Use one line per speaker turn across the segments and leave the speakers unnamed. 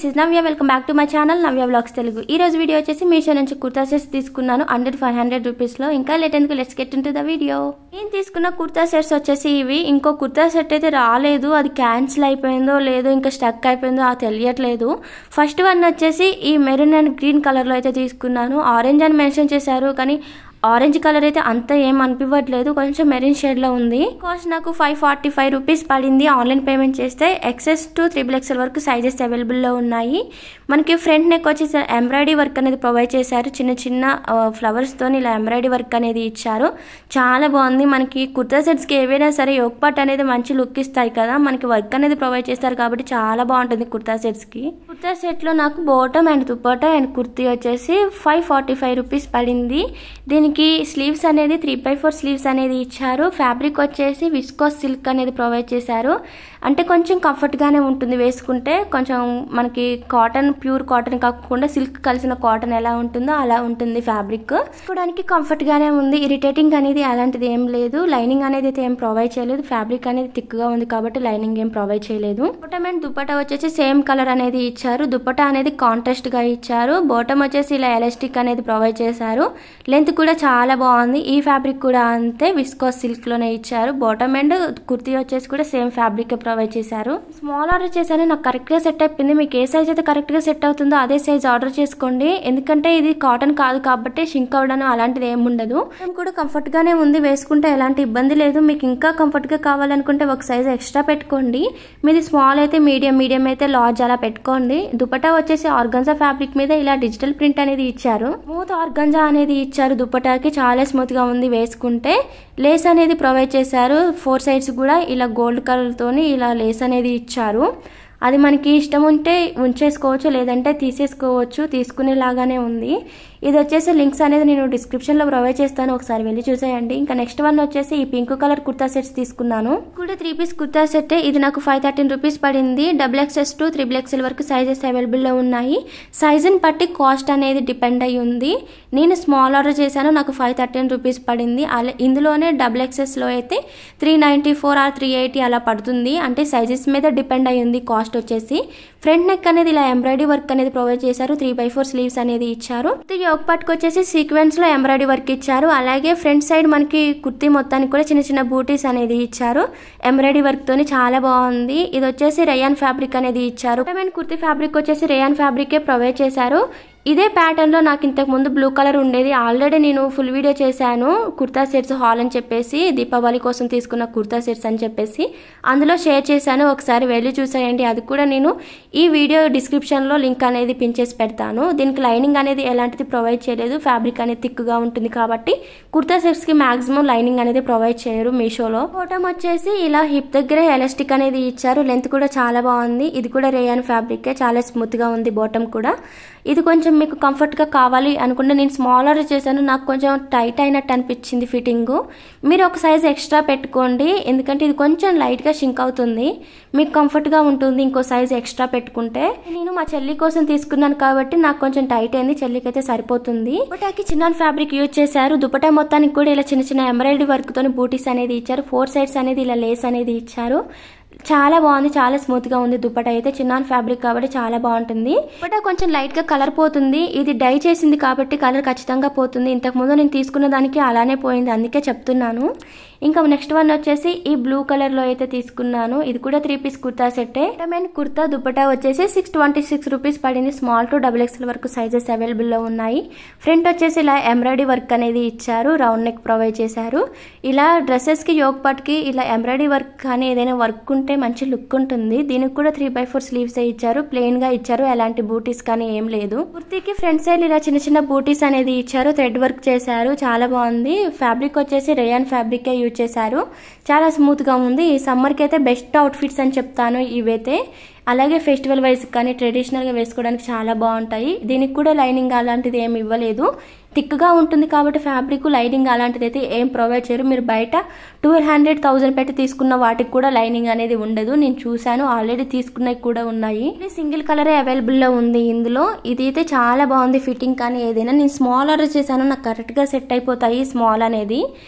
This is Navya. Welcome back to my channel Navya vlogs Telugu. ఈ రోజు video వచ్చేసి మీషో నుంచి కుర్తా సెట్స్ తీసుకున్నాను అండర్ 500 రూపీస్లో. ఇంకా లేటెందుకు let's get into the video. నేను తీసుకున్న కుర్తా సెట్స్ వచ్చేసి ఇవి. ఇంకో కుర్తా సెట్ అయితే రాలేదు, అది క్యాన్సిల్ అయిపోయిందో లేదో ఇంకా స్టక్ అయిపోయిందో అది తెలియట్లేదు. ఫస్ట్ వన్ వచ్చేసి ఈ మెరూన్ అండ్ గ్రీన్ కలర్లో అయితే తీసుకున్నాను. ఆరెంజ్ అని మెన్షన్ చేశారు కానీ ఆరెంజ్ కలర్ అయితే అంత ఏం అనిపించట్లేదు, కొంచెం మెరూన్ షేడ్లో ఉంది. కాస్ట్ నాకు 545 రూపీస్ పడింది ఆన్లైన్ పేమెంట్ చేస్తే. XS to XXL వరకు సైజెస్ అవైలబుల్లో ఉన్నాయి. మనకి ఫ్రంట్ నెక్ వచ్చి ఎంబ్రాయిడరీ వర్క్ అనేది ప్రొవైడ్ చేశారు. చిన్న చిన్న ఫ్లవర్స్తో ఇలా ఎంబ్రాయిడరీ వర్క్ అనేది ఇచ్చారు. చాలా బాగుంది. మనకి కుర్తా సెట్స్కి ఏవైనా సరే యోక్ పార్ట్ అనేది మంచి లుక్ ఇస్తాయి కదా, మనకి వర్క్ అనేది ప్రొవైడ్ చేస్తారు కాబట్టి చాలా బాగుంటుంది కుర్తా సెట్స్కి. కుర్తా సెట్లో నాకు bottom and dupatta and kurti వచ్చేసి 545 రూపీస్ పడింది. దీనికి స్లీవ్స్ అనేది 3/4 స్లీవ్స్ అనేది ఇచ్చారు. ఫ్యాబ్రిక్ వచ్చేసి విస్కోస్ సిల్క్ అనేది ప్రొవైడ్ చేశారు. అంటే కొంచెం కంఫర్ట్గానే ఉంటుంది వేసుకుంటే. కొంచెం మనకి కాటన్, ప్యూర్ కాటన్ కాకుండా సిల్క్ కలిసిన కాటన్ ఎలా ఉంటుందో అలా ఉంటుంది ఫ్యాబ్రిక్. వేసుకోవడానికి కంఫర్ట్గానే ఉంది, ఇరిటేటింగ్ అనేది అలాంటిది ఏం లేదు. లైనింగ్ అనేది అయితే ఏం ప్రొవైడ్ చేయలేదు. ఫ్యాబ్రిక్ అనేది థిక్గా ఉంది కాబట్టి లైనింగ్ ఏం ప్రొవైడ్ చేయలేదు. బాటమ్ అండ్ దుపట్టా వచ్చేసి సేమ్ కలర్ అనేది ఇచ్చారు. దుపట్టా అనేది కాంట్రాస్ట్గా ఇచ్చారు. బాటమ్ వచ్చేసి ఇలా ఎలాస్టిక్ అనేది ప్రొవైడ్ చేశారు. లెంత్ కూడా చాలా బాగుంది. ఈ ఫ్యాబ్రిక్ కూడా అంతే విస్కోస్ సిల్క్ లోనే ఇచ్చారు. బాటమ్ అండ్ కుర్తీ వచ్చేసి కూడా సేమ్ ఫ్యాబ్రిక్ ప్రొవైడ్ చేశారు. స్మాల్ ఆర్డర్ చేశాను, నాకు కరెక్ట్ గా సెట్ అయిపోయింది. మీకు ఏ సైజ్ అయితే కరెక్ట్ గా సెట్ అవుతుందో అదే సైజ్ ఆర్డర్ చేసుకోండి. ఎందుకంటే ఇది కాటన్ కాదు కాబట్టి షింక్ అవడం అలాంటిది ఏమి ఉండదు. కూడా కంఫర్ట్ గానే ఉంది, వేసుకుంటే ఎలాంటి ఇబ్బంది లేదు. మీకు ఇంకా కంఫర్ట్ గా కావాలనుకుంటే ఒక సైజ్ ఎక్స్ట్రా పెట్టుకోండి. మీది స్మాల్ అయితే మీడియం అయితే లార్జ్ అలా పెట్టుకోండి. దుపట్టా వచ్చేసి ఆర్గంజా ఫ్యాబ్రిక్ మీద ఇలా డిజిటల్ ప్రింట్ అనేది ఇచ్చారు. స్మూత్ ఆర్గంజా అనేది ఇచ్చారు. దుపట్టాకి చాలా స్మూత్ గా ఉంది వేసుకుంటే. లేస్ అనేది ప్రొవైడ్ చేశారు. 4 సైడ్స్ కూడా ఇలా గోల్డ్ కలర్ తోని ఇలా లేస్ అనేది ఇచ్చారు. అది మనకి ఇష్టం ఉంటే ఉంచేసుకోవచ్చు, లేదంటే తీసేసుకోవచ్చు. తీసుకునేలాగానే ఉంది. ఇది వచ్చేసి లింక్స్ అనేది నేను డిస్క్రిప్షన్లో ప్రొవైడ్ చేస్తాను, ఒకసారి వెళ్ళి చూసేయండి. ఇంకా నెక్స్ట్ వన్ వచ్చేసి ఈ పింక్ కలర్ కుర్తా సెట్స్ తీసుకున్నాను. కూడా 3 పీస్ కుర్తా సెట్. ఇది నాకు 513 రూపీస్ పడింది. XXS to XXL వరకు సైజెస్ అవైలబుల్లో ఉన్నాయి. సైజుని బట్టి కాస్ట్ అనేది డిపెండ్ అయ్యి ఉంది. నేను స్మాల్ ఆర్డర్ చేశాను, నాకు 513 రూపీస్ పడింది. అలా ఇందులోనే XXSలో అయితే 394 or 380 అలా పడుతుంది. అంటే సైజెస్ మీద డిపెండ్ అయ్యి ఉంది కాస్ట్ వచ్చేసి. ఫ్రంట్ నెక్ అనేది ఇలా ఎంబ్రాయిడరీ వర్క్ అనేది ప్రొవైడ్ చేశారు. 3/4 స్లీవ్స్ అనేది ఇచ్చారు. యోక్ పార్ట్కి వచ్చేసి సీక్వెన్స్ లో ఎంబ్రాయిడరీ వర్క్ ఇచ్చారు. అలాగే ఫ్రంట్ సైడ్ మనకి కుర్తీ మొత్తానికి కూడా చిన్న చిన్న బూటీస్ అనేది ఇచ్చారు. ఎంబ్రాయిడరీ వర్క్ తోని చాలా బాగుంది. ఇది వచ్చేసి రేయాన్ ఫ్యాబ్రిక్ అనేది ఇచ్చారు. కుర్తీ ఫ్యాబ్రిక్ వచ్చేసి రేయాన్ ఫ్యాబ్రికే ప్రొవైడ్ చేశారు. ఇదే ప్యాటర్న్ లో నాకు ఇంతకు ముందు బ్లూ కలర్ ఉండేది. ఆల్రెడీ నేను ఫుల్ వీడియో చేశాను కుర్తా సెట్స్ హాల్ అని చెప్పేసి, దీపావళి కోసం తీసుకున్న కుర్తా సెట్స్ అని చెప్పేసి అందులో షేర్ చేశాను. ఒకసారి వెళ్ళి చూసేయండి. అది కూడా నేను ఈ వీడియో డిస్క్రిప్షన్ లో లింక్ అనేది పిన్ చేసి పెడతాను. దీనికి లైనింగ్ అనేది ఎలాంటిది ప్రొవైడ్ చేయలేదు. ఫ్యాబ్రిక్ అనేది థిక్గా ఉంటుంది కాబట్టి కుర్తా సెట్స్ కి మాక్సిమం లైనింగ్ అనేది ప్రొవైడ్ చేయరు మీషోలో. బాటమ్ వచ్చేసి ఇలా హిప్ దగ్గర ఎలాస్టిక్ అనేది ఇచ్చారు. లెంత్ కూడా చాలా బాగుంది. ఇది కూడా రేయాన్ ఫ్యాబ్రిక్, చాలా స్మూత్ గా ఉంది బాటమ్ కూడా. ఇది కొంచెం మీకు కంఫర్ట్గా కావాలి అనుకుంటే నేను స్మాల్ ఆర్డర్ చేశాను, నాకు కొంచెం టైట్ అయినట్టు అనిపించింది ఫిట్టింగ్. మీరు ఒక సైజ్ ఎక్స్ట్రా పెట్టుకోండి, ఎందుకంటే ఇది కొంచెం లైట్గా షింక్ అవుతుంది. మీకు కంఫర్ట్గా ఉంటుంది ఇంకో సైజ్ ఎక్స్ట్రా పెట్టుకుంటే. నేను మా చెల్లి కోసం తీసుకున్నాను కాబట్టి నాకు కొంచెం టైట్ అయింది, చెల్లికి అయితే సరిపోతుంది. దుపట్టాకి చిన్న ఫ్యాబ్రిక్ యూజ్ చేశారు. దుపట్టా మొత్తానికి కూడా ఇలా చిన్న చిన్న ఎంబ్రాయిడరీ వర్క్ తోని బూటీస్ అనేది ఇచ్చారు. 4 సైడ్స్ అనేది ఇలా లేస్ అనేది ఇచ్చారు. చాలా బాగుంది, చాలా స్మూత్ గా ఉంది. దుపట్టా అయితే చిన్నాన్ ఫ్యాబ్రిక్ కాబట్టి చాలా బాగుంటుంది. దుపట్టా కొంచెం లైట్ గా కలర్ పోతుంది. ఇది డై చేసింది కాబట్టి కలర్ ఖచ్చితంగా పోతుంది. ఇంతకు ముందు నేను తీసుకున్న దానికి అలానే పోయింది, అందుకే చెప్తున్నాను. ఇంకా నెక్స్ట్ వన్ వచ్చేసి ఈ బ్లూ కలర్ లో అయితే తీసుకున్నాను. ఇది కూడా 3 పీస్ కుర్తా సెట్టే. కుర్తా దుపట్టా వచ్చేసి 626 రూపీస్ పడింది. స్మాల్ to XXL వరకు సైజెస్ అవైలబుల్ లో ఉన్నాయి. ఫ్రంట్ వచ్చేసి ఇలా ఎంబ్రాయిడరీ వర్క్ అనేది ఇచ్చారు. రౌండ్ నెక్ ప్రొవైడ్ చేశారు. ఇలా డ్రెస్సెస్ కి యోక్ పార్ట్ కి ఇలా ఎంబ్రాయిడరీ వర్క్ కానీ ఏదైనా వర్క్ ఉంటే మంచి లుక్ ఉంటుంది. దీనికి కూడా 3/4 స్లీవ్స్ ఇచ్చారు. ప్లెయిన్ గా ఇచ్చారు, ఎలాంటి బూటీస్ కానీ ఏం లేదు. కుర్తీకి ఫ్రంట్ సైడ్ ఇలా చిన్న చిన్న బూటీస్ అనేది ఇచ్చారు. థ్రెడ్ వర్క్ చేశారు, చాలా బాగుంది. ఫ్యాబ్రిక్ వచ్చేసి రేయాన్ ఫ్యాబ్రిక్ యూజ్ చేశారు. చాలా స్మూత్ గా ఉంది. ఈ సమ్మర్ కి అయితే బెస్ట్ అవుట్ ఫిట్స్ అని చెప్తాను ఇవైతే. అలాగే ఫెస్టివల్ వైజ్ కానీ ట్రెడిషనల్ గా వేసుకోవడానికి చాలా బాగుంటాయి. దీనికి కూడా లైనింగ్ అలాంటిది ఏమి ఇవ్వలేదు. థిక్గా ఉంటుంది కాబట్టి ఫ్యాబ్రిక్, లైనింగ్ అలాంటిది అయితే ఏం ప్రొవైడ్ చేయరు. మీరు బయట 1200-1000 పెట్టి తీసుకున్న వాటికి కూడా లైనింగ్ అనేది ఉండదు. నేను చూశాను, ఆల్రెడీ తీసుకున్నవి కూడా ఉన్నాయి. సింగిల్ కలరే అవైలబుల్లో ఉంది ఇందులో. ఇది అయితే చాలా బాగుంది ఫిట్టింగ్ కానీ ఏదైనా. నేను స్మాల్ ఆర్డర్ చేశాను, నాకు కరెక్ట్గా సెట్ అయిపోతాయి స్మాల్ అనేది.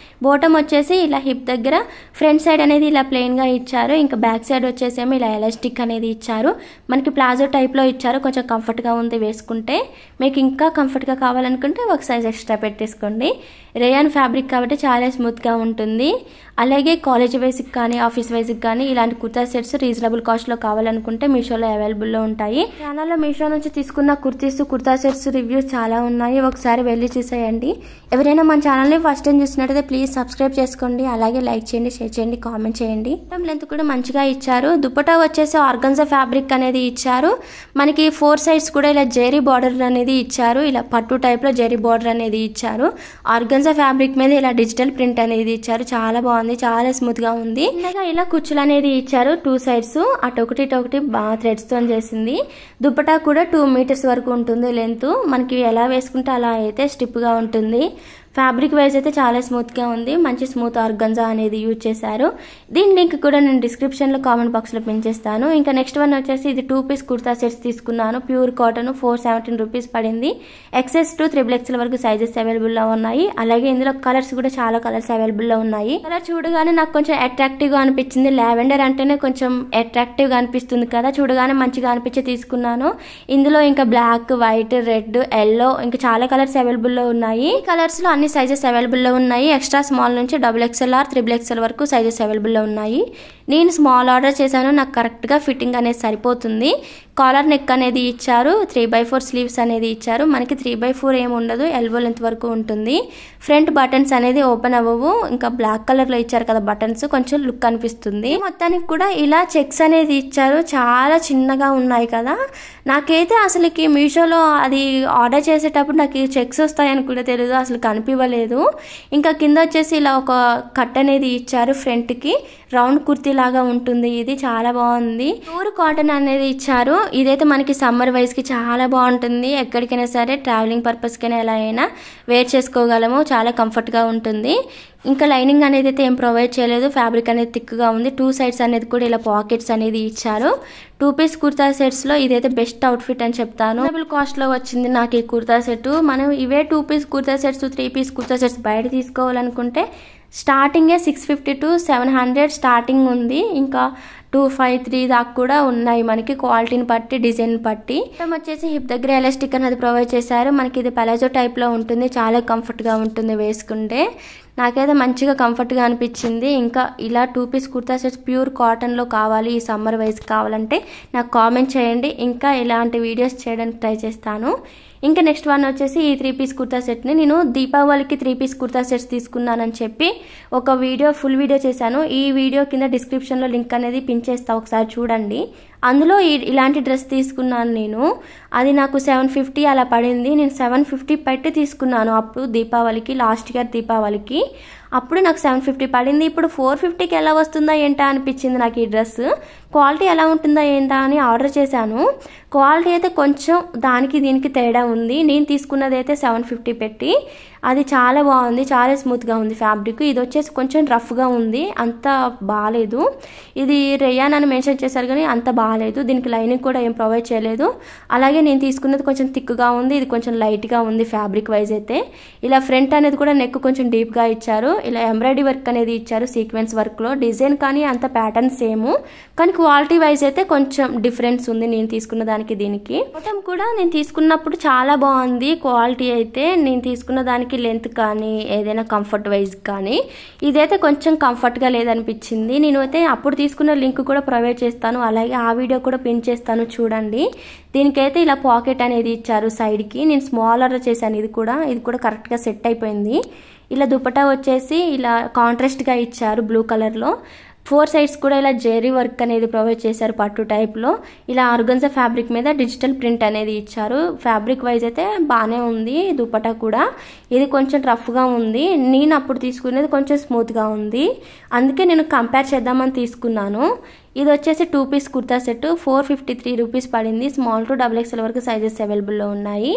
బాటమ్ వచ్చేసి ఇలా హిప్ దగ్గర ఫ్రంట్ సైడ్ అనేది ఇలా ప్లెయిన్గా ఇచ్చారు. ఇంకా బ్యాక్ సైడ్ వచ్చేసేమో ఇలా ఎలాస్టిక్ అనేది ఇచ్చారు. ఇచ్చారు. మనకి ప్లాజో టైప్లో ఇచ్చారు. కొంచెం కంఫర్ట్గా ఉంది వేసుకుంటే. మీకు ఇంకా కంఫర్ట్గా కావాలనుకుంటే ఒక సైజ్ ఎక్స్ట్రా పెట్టేసుకోండి. రేయాన్ ఫ్యాబ్రిక్ కాబట్టి చాలా స్మూత్గా ఉంటుంది. అలాగే కాలేజ్ వైజ్కి కానీ ఆఫీస్ వైజ్కి కానీ ఇలాంటి కుర్తా సెట్స్ రీజనబుల్ కాస్ట్లో కావాలనుకుంటే మీషోలో అవైలబుల్లో ఉంటాయి. ఛానల్లో మీషో నుంచి తీసుకున్న కుర్తీస్ కుర్తా సెట్స్ రివ్యూస్ చాలా ఉన్నాయి. ఒకసారి వెళ్ళి చూసేయండి. ఎవరైనా మన ఛానల్ని ఫస్ట్ టైం చూసినట్టయితే ప్లీజ్ సబ్స్క్రైబ్ చేసుకోండి. అలాగే లైక్ చేయండి, షేర్ చేయండి, కామెంట్ చేయండి. లెంత్ కూడా మంచిగా ఇచ్చారు. దుపట్టా వచ్చేసి ఆర్గన్జా ఫ్యాబ్రిక్ అనేది ఇచ్చారు. మనకి 4 సైడ్స్ కూడా ఇలా జెరీ బార్డర్ అనేది ఇచ్చారు. ఇలా పట్టు టైప్లో జెరీ బార్డర్ అనేది ఇచ్చారు. ఆర్గన్జా ఫ్యాబ్రిక్ మీద ఇలా డిజిటల్ ప్రింట్ అనేది ఇచ్చారు. చాలా బాగుంది, చాలా స్మూత్గా ఉంది. ఇలా కుచ్చులు అనేది ఇచ్చారు 2 సైడ్స్. అటొకటి బాగా థ్రెడ్స్ తో చేసింది. దుపట్టా కూడా 2 మీటర్స్ వరకు ఉంటుంది లెంత్. మనకి ఎలా వేసుకుంటే అలా అయితే స్టిప్గా ఉంటుంది. ఫ్యాబ్రిక్ వైజ్ అయితే చాలా స్మూత్గా ఉంది. మంచి స్మూత్ ఆర్గన్జా అనేది యూజ్ చేశారు. దీని లింక్ కూడా నేను డిస్క్రిప్షన్లో కామెంట్ బాక్స్లో పిన్ చేస్తాను. ఇంకా నెక్స్ట్ వన్ వచ్చేసి ఇది 2 పీస్ కుర్తా సెట్స్ తీసుకున్నాను. ప్యూర్ కాటన్ 417 రూపీస్ పడింది. XS to XXL వరకు సైజెస్ అవైలబుల్లో ఉన్నాయి. అలాగే ఇందులో కలర్స్ కూడా చాలా కలర్స్ అవైలబుల్లో ఉన్నాయి. కలర్ చూడగానే నాకు కొంచెం అట్రాక్టివ్గా అనిపించింది. లావెండర్ అంటేనే కొంచెం అట్రాక్టివ్గా అనిపిస్తుంది కదా, చూడగానే మంచిగా అనిపించి తీసుకున్నాను. ఇందులో ఇంకా బ్లాక్, వైట్, రెడ్, ఎల్లో ఇంకా చాలా కలర్స్ అవైలబుల్లో ఉన్నాయి. ఈ కలర్స్లో అన్ని సైజెస్ అవైలబుల్లో ఉన్నాయి. ఎక్స్ట్రా స్మాల్ నుంచి XXL or XXL వరకు సైజెస్ అవైలబుల్లో ఉన్నాయి. నేను స్మాల్ ఆర్డర్ చేశాను. నాకు కరెక్ట్గా ఫిట్టింగ్ అనేది సరిపోతుంది. కాలర్ నెక్ అనేది ఇచ్చారు. 3/4 స్లీవ్స్ అనేది ఇచ్చారు. మనకి 3/4 ఏమి ఉండదు, ఎల్బో లెంత్ వరకు ఉంటుంది. ఫ్రంట్ బటన్స్ అనేది ఓపెన్ అవ్వవు. ఇంకా బ్లాక్ కలర్లో ఇచ్చారు కదా బటన్స్, కొంచెం లుక్ అనిపిస్తుంది. మొత్తానికి కూడా ఇలా చెక్స్ అనేది ఇచ్చారు. చాలా చిన్నగా ఉన్నాయి కదా. నాకైతే అసలుకి మీషోలో అది ఆర్డర్ చేసేటప్పుడు నాకు ఈ చెక్స్ వస్తాయని కూడా తెలియదు, అసలు కనిపించలేదు. ఇంకా కింద వచ్చేసి ఇలా ఒక కట్ అనేది ఇచ్చారు. ఫ్రంట్కి రౌండ్ కుర్తీ లాగా ఉంటుంది. ఇది చాలా బాగుంది. ప్యూర్ కాటన్ అనేది ఇచ్చారు. ఇదైతే మనకి సమ్మర్ వైజ్కి చాలా బాగుంటుంది. ఎక్కడికైనా సరే ట్రావెలింగ్ పర్పస్కైనా ఎలా అయినా వేర్ చేసుకోగలము. చాలా కంఫర్ట్గా ఉంటుంది. ఇంకా లైనింగ్ అనేది అయితే ఏం ప్రొవైడ్ చేయలేదు. ఫ్యాబ్రిక్ అనేది థిక్గా ఉంది. 2 సైడ్స్ అనేది కూడా ఇలా పాకెట్స్ అనేది ఇచ్చారు. 2 పీస్ కుర్తా సెట్స్లో ఇదైతే బెస్ట్ అవుట్ఫిట్ అని చెప్తాను. రీజనబుల్ కాస్ట్లో వచ్చింది నాకు ఈ కుర్తా సెట్. మనం ఇవే 2 piece kurta sets 3 piece kurta sets బయట తీసుకోవాలనుకుంటే స్టార్టింగే 650 to 700 స్టార్టింగ్ ఉంది. ఇంకా 253 దాకా కూడా ఉన్నాయి. మనకి క్వాలిటీని బట్టి, డిజైన్ బట్టి. వచ్చేసి హిప్ దగ్గర ఎలాస్టిక్ అనేది ప్రొవైడ్ చేశారు. మనకి ఇది పలాజో టైప్లో ఉంటుంది. చాలా కంఫర్ట్గా ఉంటుంది వేసుకుంటే. నాకైతే మంచిగా కంఫర్ట్గా అనిపించింది. ఇంకా ఇలా 2 పీస్ కుర్తా సెట్స్ ప్యూర్ కాటన్లో కావాలి, ఈ సమ్మర్ వైజ్ కావాలంటే నాకు కామెంట్ చేయండి. ఇంకా ఇలాంటి వీడియోస్ చేయడానికి ట్రై చేస్తాను. ఇంకా నెక్స్ట్ వన్ వచ్చేసి ఈ 3 పీస్ కుర్తా సెట్ని నేను దీపావళికి 3 పీస్ కుర్తా సెట్స్ తీసుకున్నానని చెప్పి ఒక వీడియో, ఫుల్ వీడియో చేశాను. ఈ వీడియో కింద డిస్క్రిప్షన్లో లింక్ అనేది పిన్ చేస్తా, ఒకసారి చూడండి. అందులో ఇలాంటి డ్రెస్ తీసుకున్నాను నేను. అది నాకు 750 అలా పడింది. నేను 750 పెట్టి తీసుకున్నాను అప్పుడు దీపావళికి, లాస్ట్ ఇయర్ దీపావళికి. అప్పుడు నాకు 750 పడింది. ఇప్పుడు 450కి ఎలా వస్తుందా ఏంటా అనిపించింది నాకు ఈ డ్రెస్. క్వాలిటీ ఎలా ఉంటుందా ఏంటా అని ఆర్డర్ చేశాను. క్వాలిటీ అయితే కొంచెం దానికి దీనికి తేడా ఉంది. నేను తీసుకున్నది అయితే 750 పెట్టి. అది చాలా బాగుంది, చాలా స్మూత్గా ఉంది ఫ్యాబ్రిక్. ఇది వచ్చేసి కొంచెం రఫ్గా ఉంది, అంత బాగాలేదు. ఇది రేయాన్ అని మెన్షన్ చేశారు కానీ అంత బాగాలేదు. దీనికి లైనింగ్ కూడా ఏం ప్రొవైడ్ చేయలేదు. అలాగే నేను తీసుకున్నది కొంచెం థిక్గా ఉంది, ఇది కొంచెం లైట్గా ఉంది ఫ్యాబ్రిక్ వైజ్ అయితే. ఇలా ఫ్రంట్ అనేది కూడా నెక్ కొంచెం డీప్గా ఇచ్చారు. ఇలా ఎంబ్రాయిడరీ వర్క్ అనేది ఇచ్చారు సీక్వెన్స్ వర్క్లో. డిజైన్ కానీ అంత ప్యాటర్న్ సేమ్, కానీ క్వాలిటీ వైజ్ అయితే కొంచెం డిఫరెన్స్ ఉంది నేను తీసుకున్న దానికి దీనికి. మొత్తం కూడా నేను తీసుకున్నప్పుడు చాలా బాగుంది క్వాలిటీ అయితే. నేను తీసుకున్న దానికి లెంత్ కానీ ఏదైనా కంఫర్ట్ వైజ్ కానీ ఇదైతే కొంచెం కంఫర్ట్గా లేదనిపించింది. నేను అయితే అప్పుడు తీసుకున్న లింక్ కూడా ప్రొవైడ్ చేస్తాను. అలాగే ఆ వీడియో కూడా పిన్ చేస్తాను, చూడండి. దీనికైతే ఇలా పాకెట్ అనేది ఇచ్చారు సైడ్కి. నేను స్మాల్ ఆర్డర్ చేశాను. ఇది కూడా కరెక్ట్గా సెట్ అయిపోయింది. ఇలా దుపట్టా వచ్చేసి ఇలా కాంట్రాస్ట్గా ఇచ్చారు బ్లూ కలర్లో. 4 సైడ్స్ కూడా ఇలా జెరీ వర్క్ అనేది ప్రొవైడ్ చేశారు పట్టు టైప్లో. ఇలా ఆర్గన్జా ఫ్యాబ్రిక్ మీద డిజిటల్ ప్రింట్ అనేది ఇచ్చారు. ఫ్యాబ్రిక్ వైజ్ అయితే బాగానే ఉంది. దుపట్టా కూడా ఇది కొంచెం రఫ్గా ఉంది. నేను అప్పుడు తీసుకునేది కొంచెం స్మూత్గా ఉంది. అందుకే నేను కంపేర్ చేద్దామని తీసుకున్నాను. ఇది వచ్చేసి 2 పీస్ కుర్తా సెట్ 453 రూపీస్ పడింది. స్మాల్ టు XXL వరకు సైజెస్ అవైలబుల్లో ఉన్నాయి.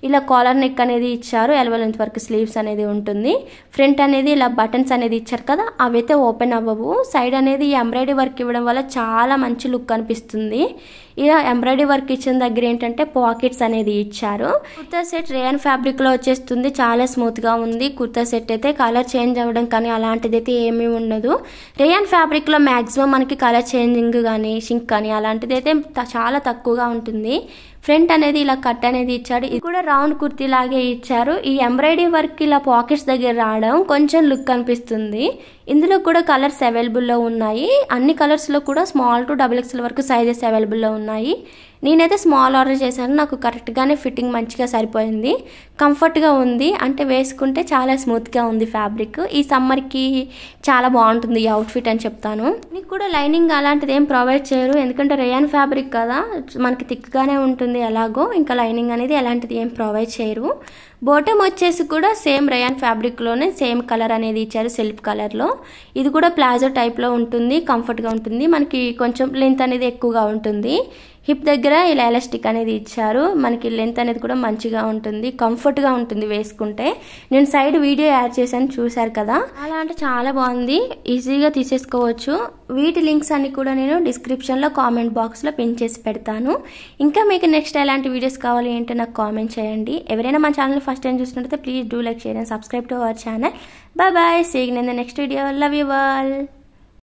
ఇలా కాలర్ నెక్ అనేది ఇచ్చారు. ఎల్బో లెంత్ వరకు స్లీవ్స్ అనేది ఉంటుంది. ఫ్రంట్ అనేది ఇలా బటన్స్ అనేది ఇచ్చారు కదా, అవైతే ఓపెన్ అవ్వవు. సైడ్ అనేది ఎంబ్రాయిడరీ వర్క్ ఇవ్వడం వల్ల చాలా మంచి లుక్ అనిపిస్తుంది. ఇలా ఎంబ్రాయిడరీ వర్క్ ఇచ్చిన దగ్గర ఏంటంటే పాకెట్స్ అనేది ఇచ్చారు. కుర్తా సెట్ రేయన్ ఫ్యాబ్రిక్ లో వచ్చేస్తుంది. చాలా స్మూత్ గా ఉంది కుర్తా సెట్ అయితే. కలర్ చేంజ్ అవ్వడం కానీ అలాంటిది అయితే ఏమీ ఉండదు. రేయన్ ఫ్యాబ్రిక్ లో మాక్సిమం మనకి కలర్ చేంజింగ్ కానీ షింక్ కానీ అలాంటిది అయితే చాలా తక్కువగా ఉంటుంది. ఫ్రంట్ అనేది ఇలా కట్ అనేది ఇచ్చాడు. ఇది కూడా రౌండ్ కుర్తీ లాగే ఇచ్చారు. ఈ ఎంబ్రాయిడరీ వర్క్ ఇలా పాకెట్స్ దగ్గర రావడం కొంచెం లుక్ అనిపిస్తుంది. ఇందులో కూడా కలర్స్ అవైలబుల్లో ఉన్నాయి. అన్ని కలర్స్లో కూడా స్మాల్ టు XXL వరకు సైజెస్ అవైలబుల్లో ఉన్నాయి. నేనైతే స్మాల్ ఆర్డర్ చేశాను. నాకు కరెక్ట్గానే ఫిట్టింగ్ మంచిగా సరిపోయింది. కంఫర్ట్గా ఉంది. అంటే వేసుకుంటే చాలా స్మూత్గా ఉంది ఫ్యాబ్రిక్. ఈ సమ్మర్కి చాలా బాగుంటుంది ఈ అవుట్ఫిట్ అని చెప్తాను. మీకు కూడా లైనింగ్ అలాంటిది ఏం ప్రొవైడ్ చేయరు. ఎందుకంటే రేయన్ ఫ్యాబ్రిక్ కదా, మనకి థిక్గానే ఉంటుంది ఎలాగో. ఇంకా లైనింగ్ అనేది అలాంటిది ఏం ప్రొవైడ్ చేయరు. బాటమ్ వచ్చేసి కూడా సేమ్ రేయన్ ఫ్యాబ్రిక్లోనే సేమ్ కలర్ అనేది ఇచ్చారు, సెల్ఫ్ కలర్లో. ఇది కూడా ప్లాజో టైప్లో ఉంటుంది. కంఫర్ట్గా ఉంటుంది. మనకి కొంచెం లెంత్ అనేది ఎక్కువగా ఉంటుంది. హిప్ దగ్గర ఇలా ఎలాస్టిక్ అనేది ఇచ్చారు. మనకి లెంత్ అనేది కూడా మంచిగా ఉంటుంది. కంఫర్ట్గా ఉంటుంది వేసుకుంటే. నేను సైడ్ వీడియో యాడ్ చేశాను, చూశారు కదా. అలా అంటే చాలా బాగుంది. ఈజీగా తీసేసుకోవచ్చు. వీటి లింక్స్ అన్ని కూడా నేను డిస్క్రిప్షన్లో కామెంట్ బాక్స్లో పిన్ చేసి పెడతాను. ఇంకా మీకు నెక్స్ట్ ఎలాంటి వీడియోస్ కావాలి ఏంటో నాకు కామెంట్ చేయండి. ఎవరైనా మా ఛానల్ ఫస్ట్ టైం చూసినట్లయితే please do like, share and subscribe to our channel. Bye bye. See you in the next video. Love you all.